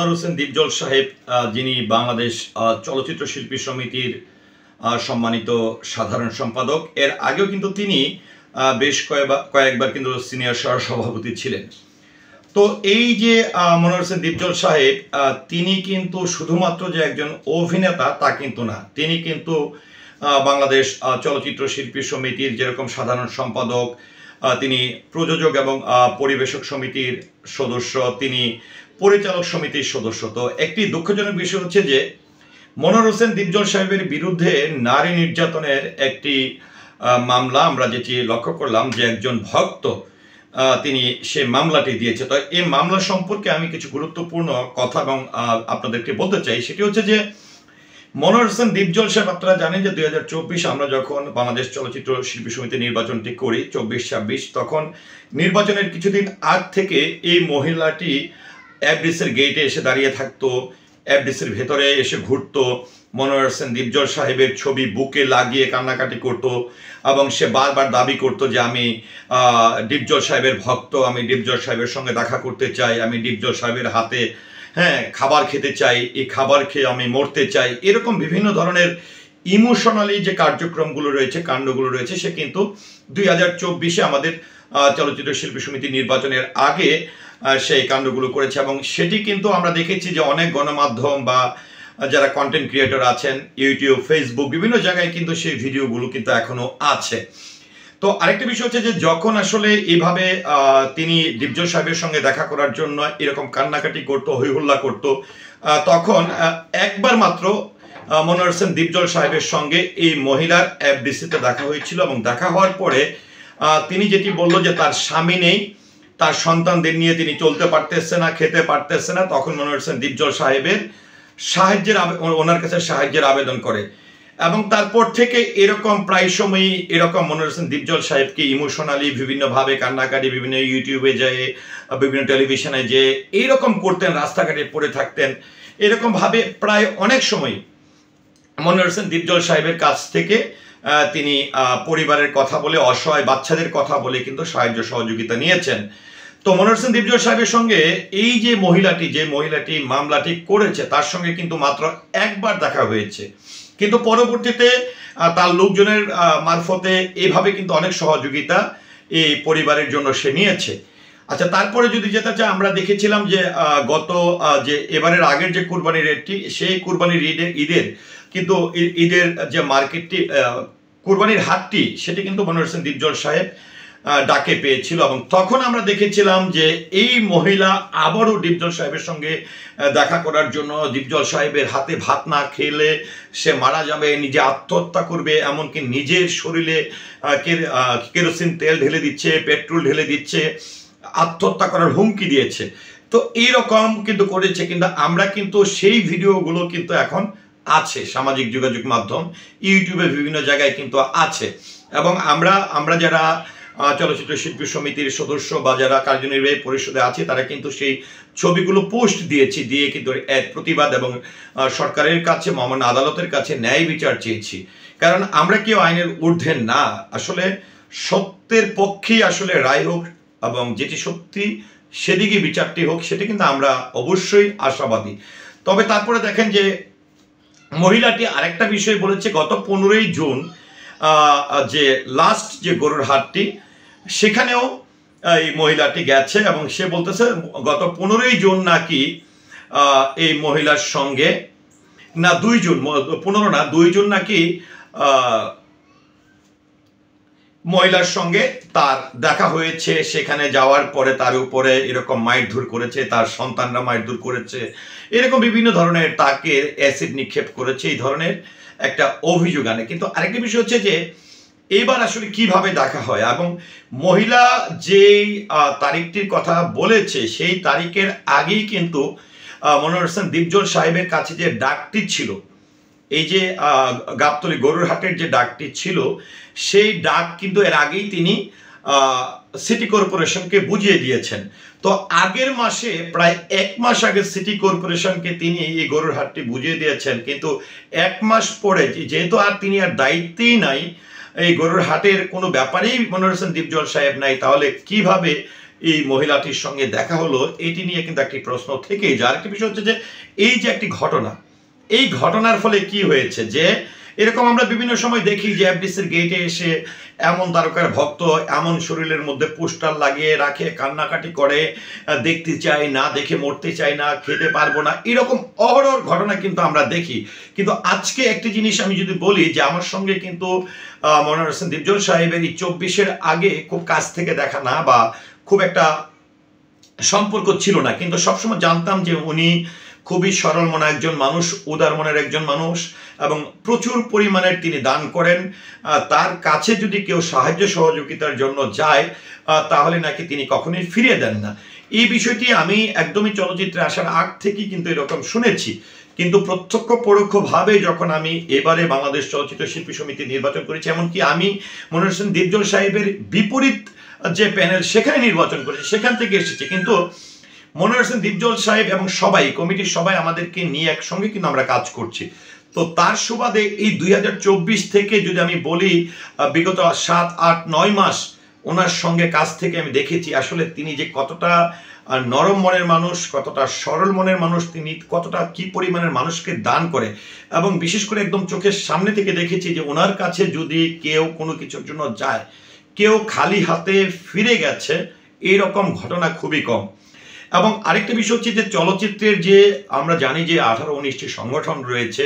মনোয়ার হোসেন দীপজল সাহেব যিনি বাংলাদেশ চলচ্চিত্র শিল্পী সমিতির সম্মানিত সাধারণ সম্পাদক, এর আগেও কিন্তু তিনি বেশ কয়েকবার কিন্তু সিনিয়র সহসভাপতি ছিলেন। তো এই যে মনোয়ার হোসেন দীপজল সাহেব, তিনি কিন্তু শুধুমাত্র যে একজন অভিনেতা তা কিন্তু না, তিনি কিন্তু বাংলাদেশ চলচ্চিত্র শিল্পী সমিতির যেরকম সাধারণ সম্পাদক, তিনি প্রযোজক এবং পরিবেশক সমিতির সদস্য, তিনি পরিচালক সমিতির সদস্য। তো একটি দুঃখজনক বিষয় হচ্ছে যে মনোয়ার হোসেন দীপজল সাহেবের বিরুদ্ধে নারী নির্যাতনের একটি মামলা আমরা যেটি লক্ষ্য করলাম যে একজন ভক্ত তিনি সে মামলাটি দিয়েছে। তো এই মামলা সম্পর্কে আমি কিছু গুরুত্বপূর্ণ কথা এবং আপনাদেরকে বলতে চাই। সেটি হচ্ছে যে মনোয়ার হোসেন দীপজল সাহেব, আপনারা জানেন যে 2024 আমরা যখন বাংলাদেশ চলচ্চিত্র শিল্পী সমিতি নির্বাচনটি করি 24-26, তখন নির্বাচনের কিছুদিন আগ থেকে এই মহিলাটি এফডিসির গেটে এসে দাঁড়িয়ে থাকতো, এফডিসির ভেতরে এসে ঘুরতো, মনোয়ার হোসেন দীপজল সাহেবের ছবি বুকে লাগিয়ে কান্নাকাটি করতো এবং সে বারবার দাবি করতো যে আমি দীপজল সাহেবের ভক্ত, আমি দীপজল সাহেবের সঙ্গে দেখা করতে চাই, আমি দীপজল সাহেবের হাতে খাবার খেতে চাই, এই খাবার খেয়ে আমি মরতে চাই। এরকম বিভিন্ন ধরনের ইমোশনালি যে কার্যক্রমগুলো রয়েছে, কাণ্ডগুলো রয়েছে, সে কিন্তু 2024 আমাদের চলচ্চিত্র শিল্পী সমিতি নির্বাচনের আগে সেই কাণ্ডগুলো করেছে এবং সেটি কিন্তু আমরা দেখেছি যে অনেক গণমাধ্যম বা যারা কন্টেন্ট ক্রিয়েটর আছেন, ইউটিউব, ফেসবুক, বিভিন্ন জায়গায় কিন্তু সেই ভিডিওগুলো কিন্তু এখনো আছে। তো আরেকটা বিষয় হচ্ছে যে যখন আসলে এইভাবে তিনি দীপজল সাহেবের সঙ্গে দেখা করার জন্য এরকম কান্নাকাটি করতো, হইহুল্লা করতো, তখন একবার মাত্র মনোয়ার হোসেন দীপজল সাহেবের সঙ্গে এই মহিলার এফডিসিতে দেখা হয়েছিল এবং দেখা হওয়ার পরে তিনি যেটি বললো যে তার স্বামী নেই, তার সন্তানদের নিয়ে তিনি চলতে পারতেছে না, খেতে পারতেছে না, তখন মনোয়ার হোসেন দীপজল সাহেবের ওনার কাছে সাহায্যের আবেদন করে এবং তারপর থেকে এরকম প্রায় সময়ই এরকম মনোয়ার হোসেন দীপজল সাহেবকে ইমোশনালি বিভিন্নভাবে কান্নাকাটি, বিভিন্ন ইউটিউবে যেয়ে, বিভিন্ন টেলিভিশনে যেয়ে এইরকম করতেন, রাস্তাঘাটে পড়ে থাকতেন, এরকমভাবে প্রায় অনেক সময় মনোয়ার হোসেন দীপজল সাহেবের কাছ থেকে তিনি পরিবারের কথা বলে, অসহায় বাচ্চাদের কথা বলে কিন্তু সাহায্য সহযোগিতা নিয়েছেন। তো মনোয়ার হোসেন দীপজল সাহেবের সঙ্গে এই যে মহিলাটি মামলাটি করেছে তার সঙ্গে কিন্তু মাত্র একবার দেখা হয়েছে, কিন্তু পরবর্তীতে তার লোকজনের মারফতে এইভাবে কিন্তু অনেক সহযোগিতা এই পরিবারের জন্য সে নিয়েছে। আচ্ছা, তারপরে যদি যেতে চাই, আমরা দেখেছিলাম যে গত যে এবারের আগের যে কুরবানির ঈদটি, সেই কুরবানির ঈদের কিন্তু ঈদের যে মার্কেটটি, কুরবানির হাটটি, সেটি কিন্তু মনোয়ার হোসেন দীপজল সাহেব ডাকে পেয়েছিল এবং তখন আমরা দেখেছিলাম যে এই মহিলা আবারও দীপজল সাহেবের সঙ্গে দেখা করার জন্য, দীপজল সাহেবের হাতে ভাত না খেলে সে মারা যাবে, নিজে আত্মহত্যা করবে, এমনকি নিজের শরীরে কেরোসিন তেল ঢেলে দিচ্ছে, পেট্রোল ঢেলে দিচ্ছে, আত্মহত্যা করার হুমকি দিয়েছে। তো এইরকম কিন্তু করেছে, কিন্তু আমরা কিন্তু সেই ভিডিওগুলো কিন্তু এখন আছে সামাজিক যোগাযোগ মাধ্যম, ইউটিউবে বিভিন্ন জায়গায় কিন্তু আছে এবং আমরা যারা চলচ্চিত্র শিল্পী সমিতির সদস্য বা যারা কার্যনির্বাহী পরিষদে আছে তারা কিন্তু সেই ছবিগুলো পোস্ট দিয়ে কিন্তু এক প্রতিবাদ এবং সরকারের কাছে, মহামান্য আদালতের কাছে ন্যায় বিচার চেয়েছি। কারণ আমরা কেউ আইনের ঊর্ধ্বে না, আসলে সত্যের পক্ষেই আসলে রায় হোক এবং যেটি সত্যি সেদিকে বিচারটি হোক, সেটি কিন্তু আমরা অবশ্যই আশাবাদী। তবে তারপরে দেখেন যে মহিলাটি আরেকটা বিষয় বলেছে, গত 15ই জুন যে লাস্ট যে গরুর হাটটি, সেখানেও এই মহিলাটি গেছে এবং সে বলতেছে গত 15ই জুন নাকি এই মহিলার সঙ্গে, না 2 জুন, 15 না 2 জুন নাকি মহিলার সঙ্গে তার দেখা হয়েছে। সেখানে যাওয়ার পরে তার উপরে এরকম মারধর করেছে, তার সন্তানরা মারধর করেছে, এরকম বিভিন্ন ধরনের, তাকে অ্যাসিড নিক্ষেপ করেছে, এই ধরনের একটা অভিযোগ আনে। কিন্তু আরেকটা বিষয় হচ্ছে যে এবার আসলে কিভাবে দেখা হয় এবং মহিলা যেই তারিখটির কথা বলেছে সেই তারিখের আগেই কিন্তু মনোয়ার হোসেন দীপজল সাহেবের কাছে যে ডাকটি ছিল, এই যে গাবতলী গরুর হাটের যে ডাকটি ছিল, সেই ডাক কিন্তু এর আগেই তিনি সিটি কর্পোরেশনকে বুঝিয়ে দিয়েছেন। তো আগের মাসে প্রায় 1 মাস আগে সিটি কর্পোরেশনকে তিনি এই গরুর হাটটি বুঝিয়ে দিয়েছেন, কিন্তু 1 মাস পরে যেহেতু তিনি আর দায়িত্বেই নাই, এই গরুর হাটের কোনো ব্যাপারেই মনোয়ার হোসেন দীপজল সাহেব নাই, তাহলে কিভাবে এই মহিলাটির সঙ্গে দেখা হলো, এটি নিয়ে কিন্তু একটি প্রশ্ন থেকেই যায়। আরেকটি বিষয় হচ্ছে যে এই যে একটি ঘটনা, এই ঘটনার ফলে কি হয়েছে যে এরকম আমরা বিভিন্ন সময় দেখি যে এফডিসির গেটে এসে এমন তারকার ভক্ত এমন শরীরের মধ্যে পোস্টার লাগিয়ে রাখে, কান্নাকাটি করে, দেখতে চাই না, দেখে মরতে চাই না, খেতে পারবো না, এরকম অহরহ ঘটনা কিন্তু আমরা দেখি। কিন্তু আজকে একটি জিনিস আমি যদি বলি যে আমার সঙ্গে কিন্তু মনোয়ার হোসেন দীপজল সাহেবের এই 24-এর আগে খুব কাছ থেকে দেখা না বা খুব একটা সম্পর্ক ছিল না, কিন্তু সবসময় জানতাম যে উনি খুবই সরল মনের একজন মানুষ, উদার মনের একজন মানুষ এবং প্রচুর পরিমাণের তিনি দান করেন। তার কাছে যদি কেউ সাহায্য সহযোগিতার জন্য যায় তাহলে নাকি তিনি কখনোই ফিরিয়ে দেন না। এই বিষয়টি আমি একদমই চলচ্চিত্রে আসার আগ থেকেই কিন্তু এরকম শুনেছি, কিন্তু প্রত্যক্ষ পরোক্ষভাবে যখন আমি এবারে বাংলাদেশ চলচ্চিত্র শিল্পী সমিতি নির্বাচন করেছি, এমনকি আমি মনোয়ার হোসেন দীপজল সাহেবের বিপরীত যে প্যানেল সেখানে নির্বাচন করেছি, সেখান থেকে এসেছে, কিন্তু মনোয়ার হোসেন দীপজল সাহেব এবং সবাই কমিটির সবাই আমাদেরকে নিয়ে একসঙ্গে কিন্তু আমরা কাজ করছি। তো তার সুবাদে এই 2024 থেকে যদি আমি বলি বিগত 7, 8, 9 মাস ওনার সঙ্গে কাজ থেকে আমি দেখেছি আসলে তিনি যে কতটা নরম মনের মানুষ, কতটা সরল মনের মানুষ, তিনি কতটা কি পরিমাণের মানুষকে দান করে। এবং বিশেষ করে একদম চোখের সামনে থেকে দেখেছি যে ওনার কাছে যদি কেউ কোনো কিছুর জন্য যায়, কেউ খালি হাতে ফিরে গেছে এইরকম ঘটনা খুবই কম। এবং আরেকটা বিষয় হচ্ছে যে চলচ্চিত্রের যে আমরা জানি যে 18-19টি সংগঠন রয়েছে,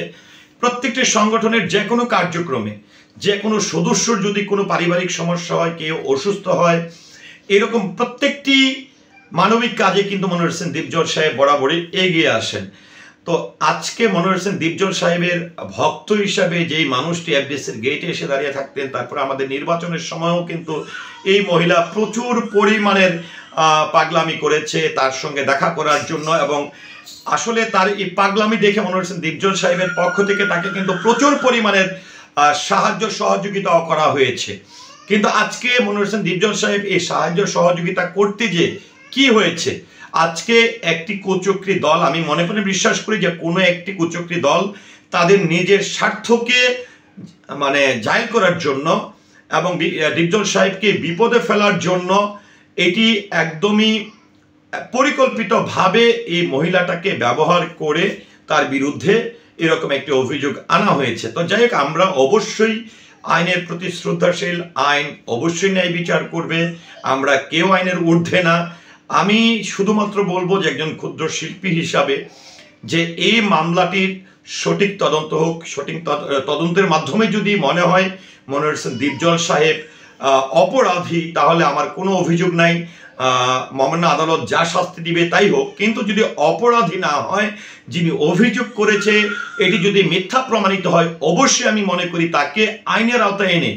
প্রত্যেকটি সংগঠনের যে কোনো কার্যক্রমে যে কোনো সদস্যর যদি কোনো পারিবারিক সমস্যা হয়, কেউ অসুস্থ হয়, এরকম প্রত্যেকটি মানবিক কাজে কিন্তু মনোয়ার হোসেন দীপজল সাহেব বরাবরই এগিয়ে আসেন। তো আজকে মনোয়ার হোসেন দীপজল সাহেবের ভক্ত হিসাবে যেই মানুষটি এফডিসির গেটে এসে দাঁড়িয়ে থাকতেন, তারপর আমাদের নির্বাচনের সময়ও কিন্তু এই মহিলা প্রচুর পরিমাণের পাগলামি করেছে তার সঙ্গে দেখা করার জন্য, এবং আসলে তার এই পাগলামি দেখে মনোয়ার হোসেন দীপজল সাহেবের পক্ষ থেকে তাকে কিন্তু প্রচুর পরিমাণের সাহায্য সহযোগিতাও করা হয়েছে। কিন্তু আজকে মনোয়ার হোসেন দীপজল সাহেব এই সাহায্য সহযোগিতা করতে যে কি হয়েছে, আজকে একটি কুচক্রী দল, আমি মনে মনে বিশ্বাস করি যে কোনো একটি কুচক্রী দল তাদের নিজের স্বার্থকে মানে জাহির করার জন্য এবং দীপজল সাহেবকে বিপদে ফেলার জন্য এটি একদমই পরিকল্পিতভাবে এই মহিলাটাকে ব্যবহার করে তার বিরুদ্ধে এরকম একটি অভিযোগ আনা হয়েছে। তো যাই হোক, আমরা অবশ্যই আইনের প্রতি শ্রদ্ধাশীল, আইন অবশ্যই ন্যায় বিচার করবে, আমরা কেউ আইনের ঊর্ধ্বে না। আমি শুধুমাত্র বলবো যে একজন ক্ষুদ্র শিল্পী হিসাবে যে এই মামলাটির সঠিক তদন্ত হোক, সঠিক তদন্তের মাধ্যমে যদি মনে হয় মনোয়ার হোসেন দীপজল সাহেব অপরাধী, তাহলে আমার কোনো অভিযোগ নাই, মহামান্য আদালত যা শাস্তি দিবে তাই হোক। কিন্তু যদি অপরাধী না হয়, যিনি অভিযোগ করেছে এটি যদি মিথ্যা প্রমাণিত হয়, অবশ্যই আমি মনে করি তাকে আইনের আওতায় এনে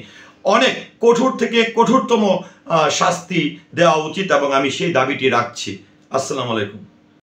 অনেক কঠোর থেকে কঠোরতম শাস্তি দেওয়া উচিত, এবং আমি সেই দাবিটি রাখছি। আসসালামু আলাইকুম।